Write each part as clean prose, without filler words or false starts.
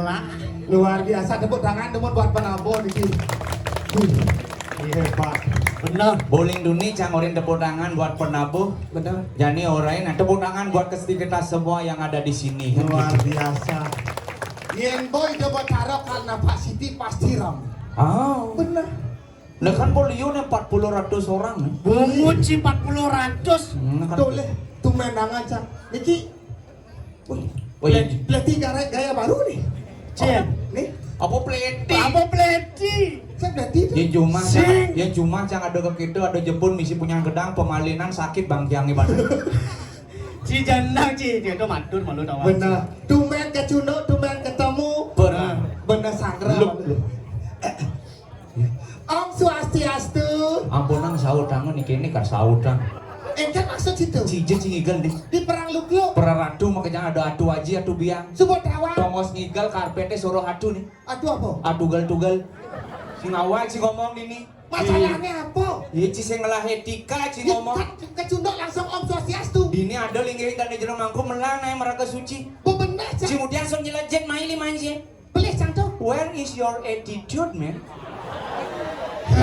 lah. Luar biasa, tepuk tangan teman buat penabur di sini. Hebat. Bener. Bowling Duni cangorin tepuk tangan buat penabuh. Benar. Jani orain, nah tepuk tangan buat kita semua yang ada di sini. Kan Luar gitu. biasa. Yen boy coba taruh karena Pak Siti pasti ram. Oh, Benar. nah kan polio nih 40 orang nih. Bungut sih 40 ratus. Kan. Boleh. Tuh menangan cak. Niki. Oh iya. Pleti gaya baru nih. Cek. Nih. Apa pleti? Apa pleti? Saya pleti tuh. Ya cuma jangan ada ke kita ada jebun misi punya gedang pemalinan sakit bang tiang ibadah. Ci jandang ci, dia tuh mantul malu tahu. Benar. Tumen ke Cuno, tumen ketemu. Benar sangra. Om Swastiastu. Ampunang saudangan nih kini kan saudang. Kan maksud situ. Cije cingigel nih. Di Perang Lukluk. Peraratu makanya ada adu aji adu biang. Subot Rawa. Tongos ngigal karpetnya suruh adu nih. Aduh apa? Adu gal-tugal. Si ngawal si ngomong ini. Masalahnya apa? Iya si ngelah etika si ngomong. Kecundok langsung Om Swastiastu. Ini ada lingirin dan jero mangku melang naik meraga suci. Benar cak. Si kemudian so nyelejet maili manje. Pelih cantok. Where is your attitude man?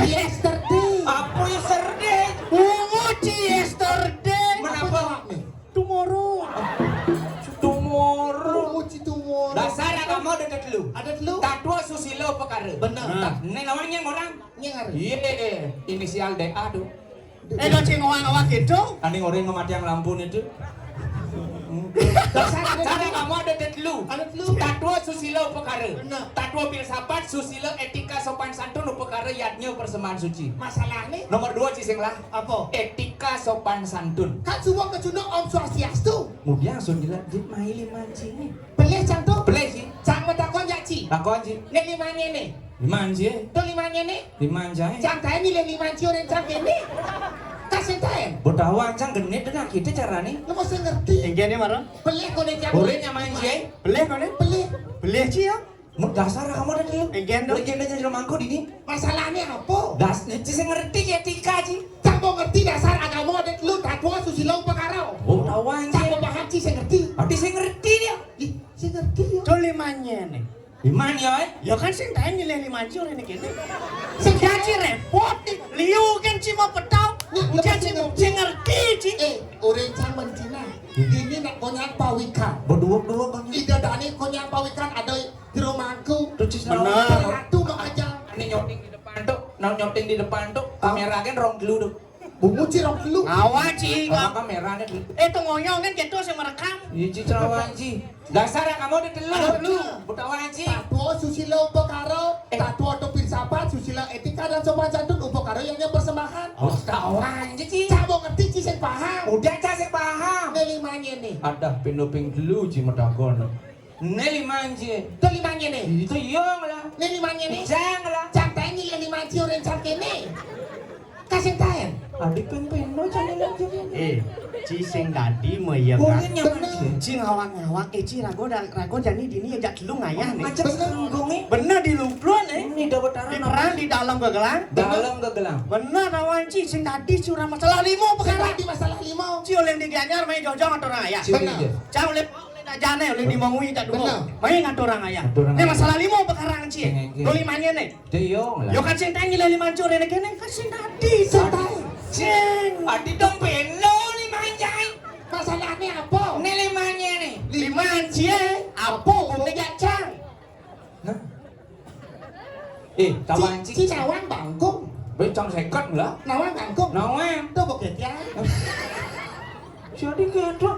Yesterday. Apa yang serdeh? Bungut ci yesterday. Kenapa? Tomorrow. Tomorrow. Tomorrow. Dasar kamu ada dulu. Ada dulu. Tatua susilo perkara. Benar. Ini namanya orang. Nyengar. Iya, inisial DA tuh. Lo ci ngawang-ngawang gitu. Ani orang ngemati yang lampu itu. Dasar Cara kamu ada dulu. Ada dulu. Tatua susilo perkara. Benar. Tatua filsafat susilo etika sopan santun perkara yatnya persembahan suci. Masalahnya Nomor 2 cising lah. apa? Etika sopan santun. Kan semua kecundok Om Swastiastu. Kemudian langsung dilanjut maili mancing. Pelih cantok. Boleh sih. Cang metakon ya ci. Takon sih. Nek limanya nih. Dimanje. Tuh limanya nih. Dimanje. Cang tahan nih lima orang cang ini. Kasih tahan. Bodawan cang genit dengan kita caranya. Lo mesti ngerti. Yang gini marah. Pelih kau nih cang. Boleh nyamanje. Beli kau nih? Pelih. Beli ci ya. Dasar kamu ada dulu. Yang gini dong. Legenda jadi mangkuk ini. Masalahnya apa? Das, saya ngerti etika sih. Cang mau ngerti dasar agama ada dulu. Tatua susilo perkara. Bodawan Cang sih. mau paham ci saya ngerti. Nanti saya ngerti dia. Ih, saya ngerti ya. Tuh limanya nih. Gimana ya? Ya kan sing tanya nilai 5 juta ini gini. Sing gaji repot nih. Liu kan ci mau petau. Ujian ci mau ngerti ci. Orang cang mencina. Ini nak konyak pawikan. Berdua banyak. Ida dani konyak pawikan ada di rumahku. Benar. Ratu mau aja. Ini nyoting di depan tuh, nyoting di depan tuh, kamera kan rong dulu tuh. Bungu cirok dulu. Awas ci. Apa kameranya dulu? Itu ngonyong kan gitu sing merekam. Iya cicrawan sih. Dasar kamu udah dulu. Bodawan sih. Tatua susilo upakaro. Tatua atau filsafat susilo etika dan sopan santun upakaro yang persembahan. Oh, bodawan sih. Cak mau ngerti ci saya paham. Udah saya paham. Nelimanya nih. Ada pinuping dulu sih medakon. Neli manje. Tuh limanya nih. Itu yang lah. Nelimanya nih. Jangan lah. Cang tanya nilai lima orang cang kene. Kasih tahan. Adik pempen no jangan aja. Ci sing tadi meyekan. Boleh nyaman. Ci ngawang-ngawang ci rago jani dini ya dulu ngayah nih. Macam senggungnya. Bener di Lukluk nih. Ini dapat Di perang di dalam gegelang. dalam gegelang. Bener awan ci sing tadi curah masalah limo perkara. Tadi masalah limau. Ci oleh di Gianyar main jojong atau orang ayah. Benar. Cang oleh jane oleh di mangui tak dulu. Bener. Main atau orang ayah. Atur orang Ini ayah. masalah limo perkara ci. Ceng-ceng. Do limanya nih. Deyong lah. Yo kan sing tangi le 5 jur ini kene kan sing tadi. Saya tahu. Ceng. Adik dong peno lima jai. Masalahnya apa? Ini limanya nih. 5 cie. Apa boleh ya cang? Hah? Tawan Ci sih. nawang bangkung. Becang sekat lah. Nawang bangkung. Nawang. Tuh bukit ya. Jadi gitu.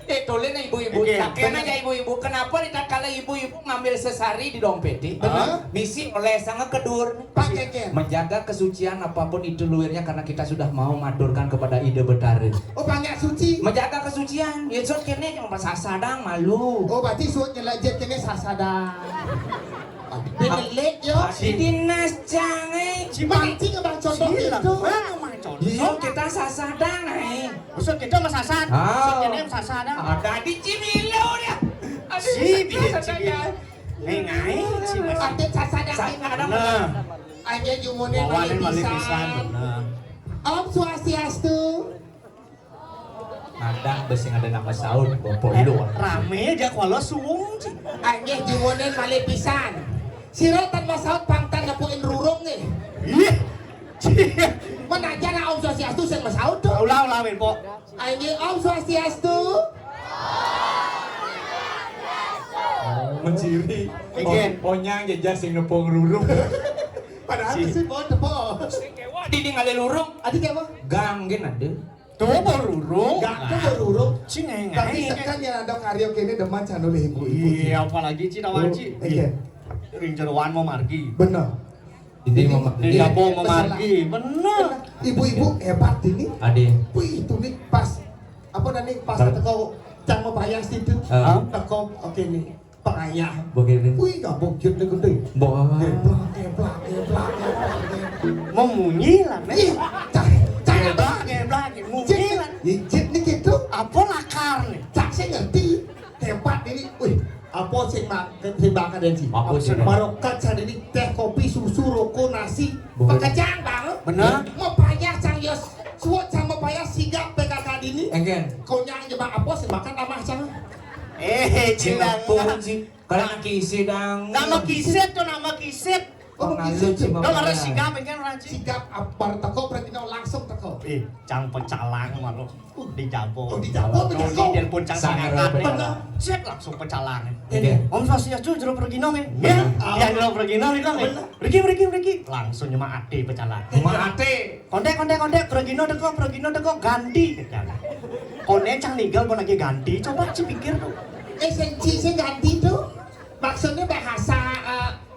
Tolong ibu-ibu. Oke, Karena ya ibu-ibu. Kenapa tatkala ibu-ibu ngambil sesari di dompet? Benar. Misi oleh sangat kedur. Pak Keker. Menjaga kesucian apapun itu luirnya karena kita sudah mau madurkan kepada ide betari. Oh banyak suci. Menjaga kesucian. Ya so kene cuma sasadang malu. Oh berarti suut nyelajet kene sasada. Benelik yo. Di dinas jangan. Mancing abang contoh itu. Iya kita sasadang nih. Usut kita masasat. Usut kene masasat. Ada di Cimilo dia. Si biar ngai si mas. Ate sasada Sasada. Nah, aja jumone bawanin mali balik pisan. pisan. Nah. Om Swastiastu. Nadang besi ada nama saud bopolo. Rame aja kalau suung sih. Anjing jiwonen malih pisan. Sira tan masaut pangtan nepuin rurung nih. Ih. Menaja na Om Swastiastu sing masaut tuh. Ulah men po. Anjing Om Swastiastu. Menciri. Again. Ponyang jajar sing nepong rurung. Padahal sih po tepo. Didi ngale lurung. Adik apa? Gang gen ada. Tuh rurung. Gak tuh rurung. Cing Tapi sekarang yang ada karaoke ini deman channel ibu-ibu. Iya, apalagi Cinawan Ci. Iya. Ring jeroan mau margi. Bener. Didi mama. Di dapur mau margi. Bener. Ibu-ibu hebat ini. Ade. Wih, itu nih pas apa nanti pas teko cang mau bayar situ. Teko oke nih pengayah. Begini. Wih, gak bukit deh gede. Bawa. Geblak. Mau munyi lah, Ih, geblak, munyi lah. Jit nih gitu. Apa lakar nih? Cak saya ngerti. Hebat ini. Wih, apa sing makan dan sih? Apa sih? Marokat saat ini teh kopi susu rokok nasi pakejang banget. Bener. Mau payah cang yos. Suat sama payah sigap PKK ini. Engken. Kau nyang jebak apa sih makan amah cang? Cinang. Kalau kisi dang. Nama kiset tuh nama kiset. Oh, Pengalu gitu. cuma. Lo harus sigap kan Raji. Sigap apa teko berarti no langsung teko. Cang pecalang malu di Japo. Oh, di Japo, di Japo. Dan pun cang Sangat sangat benar. Siap langsung pecalang. Oke. Om Swastiastu jero pergi nong ya. Yang jero pergi nong kan. Riki. Langsung nyema ade pecalang. Cuma ate. Konde pergi no deko ganti pecalang. Konde cang ninggal pun lagi ganti. Coba Ci pikir tuh. Sing ganti tuh maksudnya bahasa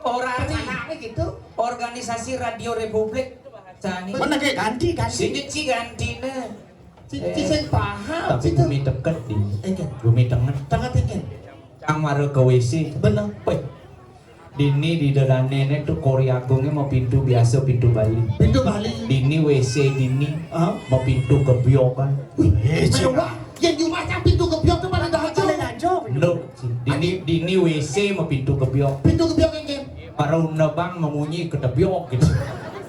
Orari. gitu. Organisasi Radio Republik. Cani. Mana kayak ganti. Sini ganti na. Sing paham. Tapi situ. bumi deket di. Engke. Bumi tengah. Tengah tinggi. Cang maru ke WC. Bener. Woi. Dini di dalam nenek tuh Koreagongnya mau pintu biasa pintu Bali. Pintu Bali. Dini WC dini Ah. mau pintu kebiok kan. Wih, mewah. Yang Jumatnya pintu kebiok tuh pada dahajo. Lo, dini WC mau pintu kebiok. Pintu kebiok engke. Para nebang memunyi ke kebiok gitu.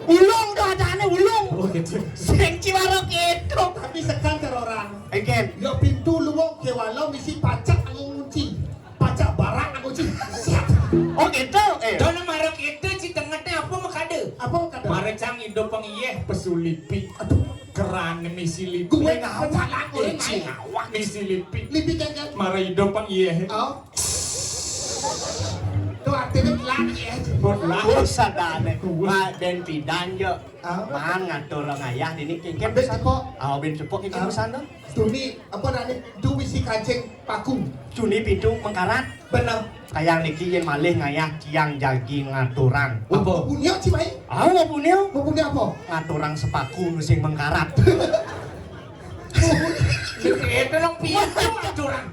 Ulung tuh ada ulung. Oh gitu. Sing Ciwarok itu. Tapi sekarang terorang. Again. Yo pintu luwung ke walau misi pacak anu ngunci. Pacak barang anu ngunci. Siap. Oh gitu. Dona marok itu si tengahnya apa makade? Apa kata? Marecang indo pengiyeh pesulipi. Aduh, Keran misi lipi. gue ngawak aku ini. Ngawak misi lipi. Lipi kan. Mara indo pengiyeh. Oh. Tuh artinya lagi ya. Usah dane. Dan pidan yo. Ah. Man ngatur ngayah dini kengken Ben cepok. Ben cepok kengken pesan tuh. Tuni apa nani? Du misi kancing paku. Cuni pintu mengkarat. Bener. Kayak niki yen malih ngayah tiang jagi ngaturan. Apa punya sih mai? Mau punya Mau punya apa? ngaturang sepaku sing mengkarat. Itu dong pintu aturan.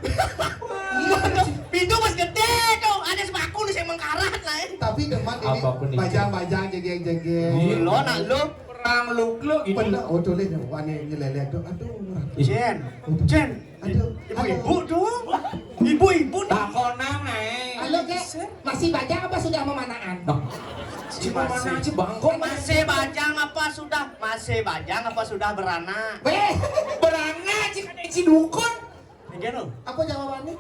Pintu mas gede tuh, ada sepaku sing mengkarat lah. Tapi deman ini Apapun itu. bajang-bajang jegeng-jegeng. Lo nak lo Perang Lukluk ini. Bener, oh tulis wani nyeleleh tuh. Aduh. Jen. Aduh. Ibu-ibu dong. Ibu-ibu nih. Takonang naik. Halo, Kek. Masih bajang apa sudah memanaan? Mana aja bangkok Masih bajang apa sudah beranak? Weh, berana jika si dukun. Iya lo. apa jawabannya?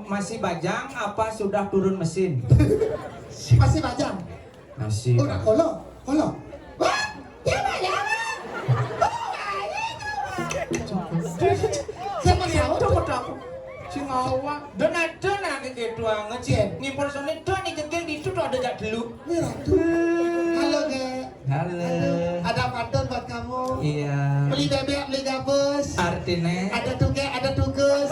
Masih bajang apa sudah turun mesin? Masih bajang. Masih. Udah kolo. Wah, jangan. Siapa tahu? Si ngawak. Dona kayak gitu ngecen. Ngimpor soalnya dona jengkel di situ ada jak dulu. Ini Ratu. Halo, Kek. Halo. Ada pantun buat kamu. Iya. Beli bebek, beli gabus. Artinya. Ada tuge, ada tugas.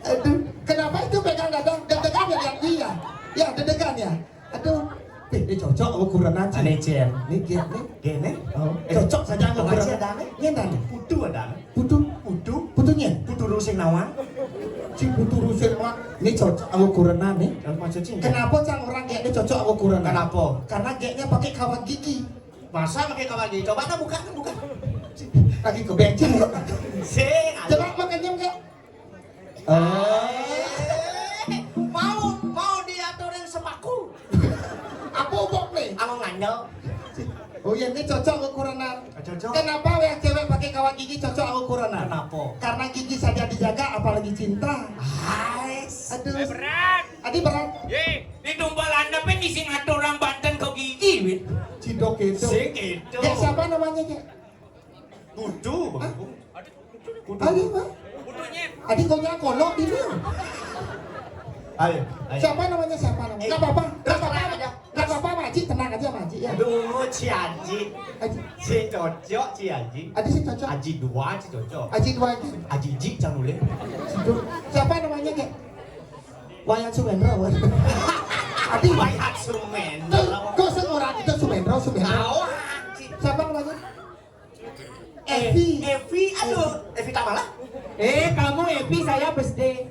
Aduh, kenapa itu pegang dadang? Deg-degan ya lihat dia. Ya, deg-degan ya. Aduh, ini cocok ukuran aja. Aneh Jen. Ini gini. Gene. Oh, cocok saja ukuran. Pengaji ada ane? Nyendan. Putu ada. Putunya. Putu rusing nawang. Si putu rusin mah. Ini cocok ukuran nih. Maksudnya Kenapa cang orang geknya cocok ukuran? Kenapa? Karena geknya pakai kawat gigi. Masa pakai kawat gigi? Coba nak buka. Lagi ke bensin. Sing. Coba makannya enggak? Mau diaturin sepaku. Apa ubok nih? Aku ngandel. Oh iya, ini cocok ukuranan. Cocok. Kenapa yang cewek pakai kawat gigi cocok ukuranan? Kenapa? Karena gigi saja dijaga, apalagi cinta. Aduh. Berat. Adi berat. Ye, di tumpal anda pen isi ngatur orang Banten kau gigi, wit. Cidok itu. Sing itu. Ya siapa namanya ya? Kudu, Bang. Adi pak. Kudunya. Adi kau nya kolok di dia. Ayo. Siapa namanya? Gak apa-apa. Gak apa-apa. aja. Gak apa-apa, Maji. Tenang aja, Maji ya. Dungu Ci Aji. Aji. Si cocok Ci Aji. Adi sih cocok. Aji dua Ci cocok. Aji dua aja. Aji Ji jangan boleh. Siapa namanya ya? Wayan Sumendro. Adi Bayat Sumen. kau seorang itu Sumendro. Tahu. Siapa namanya? Evi. Evi, aduh. Evi Kamala. Kamu Epi, saya Besde.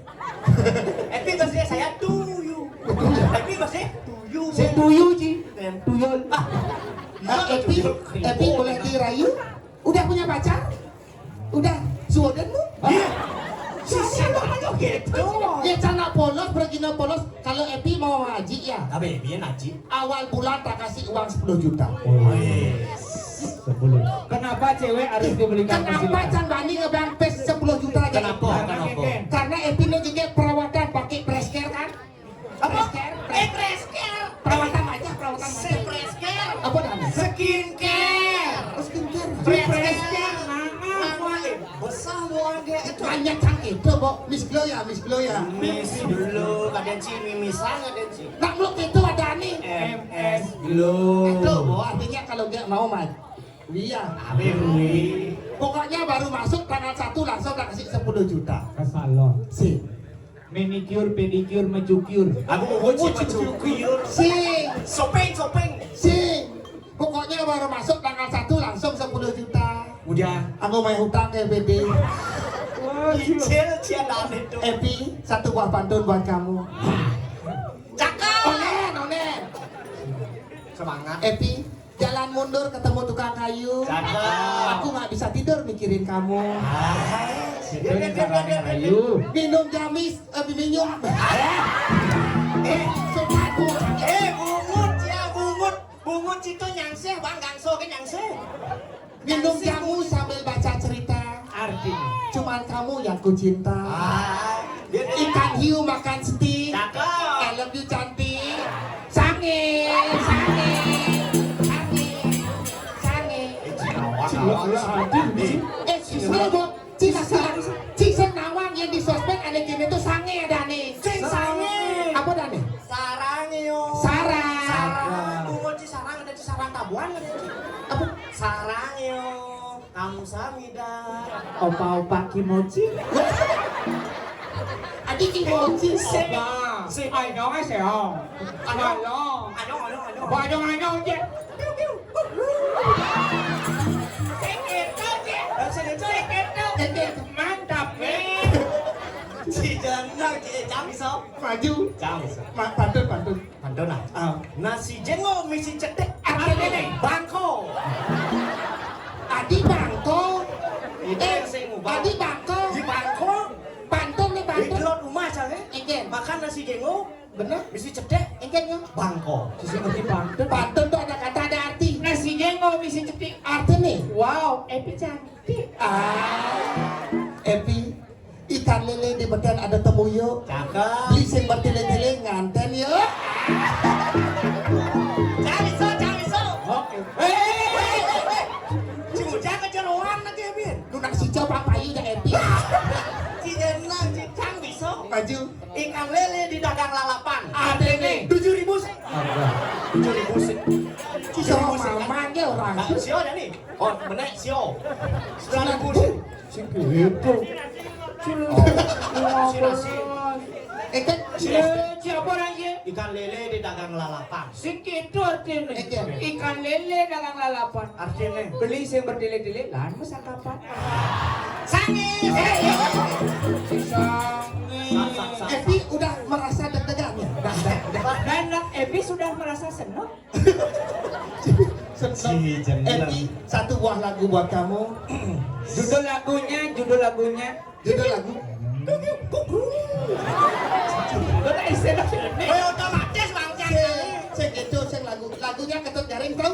Evi bahasa saya tuyu. Evi bahasa tuyu. Saya Tuyu, Ji. Tuyul. Evi boleh dirayu? Udah punya pacar? Udah? Suodenmu? Iya. Siapa aja gitu. Ya celana polos, bergina polos. Kalau Evi mau haji ya, Tapi Evi Aji. awal bulan tak kasih uang 10 juta. Oh yes. Kenapa cewek harus dibelikan Kenapa Can Bani ngebang pes 10 juta aja? Kenapa? Kenapa? Karena Evi ini juga perawatan pakai preskare kan? Apa? Preskare? Preskare. Perawatan aja, perawatan aja. Preskare. Apa namanya? Skincare. Oh, skincare. Preskare. Besar warga itu. Banyak Can itu, Bo. Miss Glow ya, Miss Glow ya. Miss dulu, kadang Ci mimisan kadang Ci. Nak meluk itu ada nih. MS Itu, Bo, artinya kalau dia mau mah. Iya. Abi. Pokoknya baru masuk tanggal 1 langsung tak kasih 10 juta. ke salon. Si. Manicure, pedicure, mencukur. Aku mau cukur. Si. Sopeng. Si. Pokoknya baru masuk tanggal 1 langsung 10 juta. Udah. Aku main hutang ke BD. Kecil cialan itu. Epi, satu buah pantun buat kamu. Cakep. Onen. Semangat. Epi, jalan mundur ketemu tukang kayu. Cakep. Aku nggak bisa tidur mikirin kamu. Ayo. Minum jamis, minum. Sopaku. Bungut itu nyangseh, Bang Gangso ke nyangseh. Minum jamu sambil baca cerita. Artinya. Cuman kamu yang ku cinta. Ikan hiu makan steak. Cakep. I love you cantik. Sange. Cik nawang yang di sosmed ada gini tuh sange ada nih. Cing sange. Apa dah nih? Sarang yo. Sarang. Bungut ci sarang ada ci sarang tabuan ada ci. Apa? Sarang yo. Kamsahamnida. Opa-opa kimochi. Adik kimochi. Anyong seong. Anyong. Anyong je. Mantap, Ci jenang ci jamso. Maju. Jamso. Pantun. Pantun lah. Nasi jengo misi cetek. Artinya nih. Bangko. Adik bangko. Adi bangko. Di bangko. Pantun nih Di pantun. telur rumah cale. Engken. Makan nasi jengo. Bener? Misi cetek. Engken ya? Bangko. Sisi ngerti pantun. Pantun tuh ada kata ada arti. Nasi jenggo misi cetik. Arti nih. Wow, Epi cantik. Epi, ikan lele di badan ada temuyo. Cakep. Beli sing bertele-tele nganten yuk. Camiso. Oke. Cuca kejeroan nanti Bin. Lu nak si coba payu dah Epi. Ci jenang ci camiso. Maju. Ikan lele di dagang lalapan. Ada nih. 7.000 sih. 7.000 sih. Sio mamanya orang. Nah, sio ada nih. Oh, bener sio. 9.000 sih. Segitu. Si nasi. Engken. Siapa lagi? Ikan lele di dagang lalapan. Segitu artinya. Ikan lele dagang lalapan. Artinya Beli sing berdile-dile, lan masa kapan? sange. Epi udah merasa deg-degan ya? Dan Epi sudah merasa senang. Senang. Epi, satu buah lagu buat kamu. Judul lagunya. Judul lagu. Udah istilah ini. Otomatis Bang Cang. Sing itu, sing lagunya ketut jaring tau?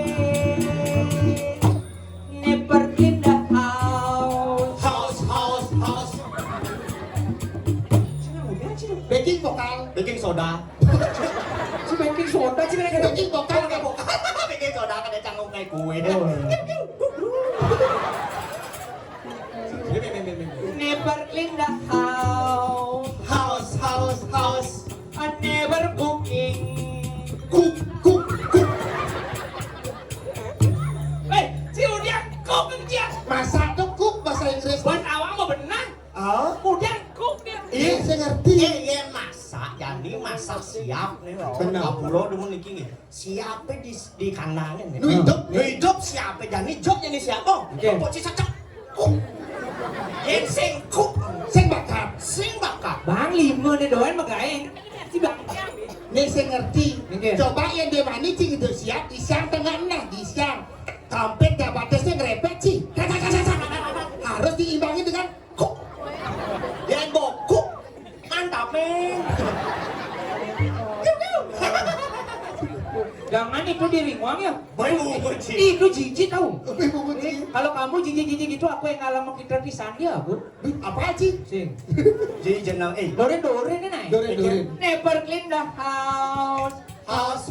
Si baking soda sih mereka. Baking bokal Kayak bukan. Bikin soda kan ada canggung kayak kue. Never clean the house. House. I never cooking. Kuk. Si udah kok dia. Masak tuh kuk bahasa Inggris. Buat awak mau benar. Oh. Udah kok dia. Iya, saya ngerti. Iya masak, jadi masak siap nih loh. Benar. Pulau dulu niki siapnya di kandangan nih. Nu hidup siapnya jadi jobnya nih siapa? Oke. Kok cicak kuk. Yen sing kuk, sing bakar. Bang 5 deh doan magaeng. Si bang. Nih saya ngerti. Oke. Coba yang dia mani cing itu siap di siang tengah nah di siang. Kampet gak batasnya ngerepet sih. Harus diimbangi dengan kuk. Yen bokuk, mantap men. Jangan itu diringwang ya. Bayu kunci. Itu jijik tau. Ibu kunci. Kalau kamu jijik-jijik gitu aku yang ngalah mau kita pisan dia aku. Apa sih? Sing. Jadi jenang Doren nih naik. Doren. Never clean the house.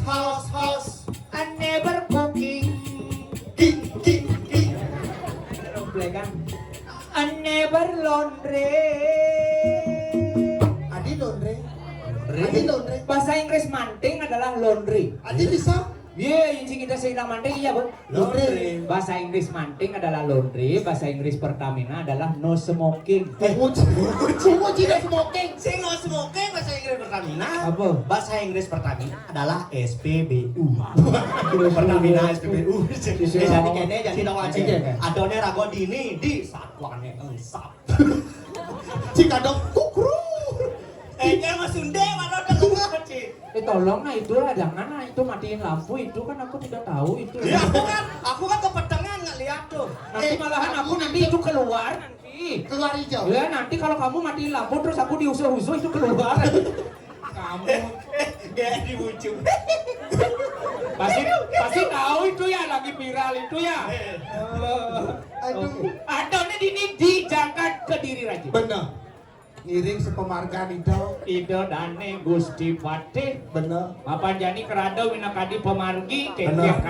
House. I never cooking. Ki. Play kan. I never laundry. Adi laundry. Bahasa Inggris manting adalah laundry. Adi bisa? Iya, yang kita seilang manting iya, Bu. Laundry. Bahasa Inggris manting adalah laundry, bahasa Inggris Pertamina adalah no smoking. Uji tidak smoking. Sing no smoking bahasa Inggris Pertamina. Apa? Bahasa Inggris Pertamina adalah SPBU. Pertamina SPBU. Jadi kene jadi tahu aja. Adone rago dini di satuannya engsap. Jika dong kukru. Mas Sunde mana udah ngomong sih. Tolong nah itulah jangan nah itu matiin lampu itu kan aku tidak tahu itu. Ya aku kan kepetengan nggak lihat tuh. Nanti malahan aku nanti itu keluar nanti. Keluar hijau. Ya nanti kalau kamu matiin lampu terus aku diusir-usir itu keluar. Kamu Kayak di ujung. pasti tahu itu ya lagi viral itu ya. Aduh. Adonnya di Jakarta Kediri Raja. Bener. Ngiring sepemargaan itu. Dane Gusti Pati. Bener. Mapan jani kerada winakadi pemargi Bener.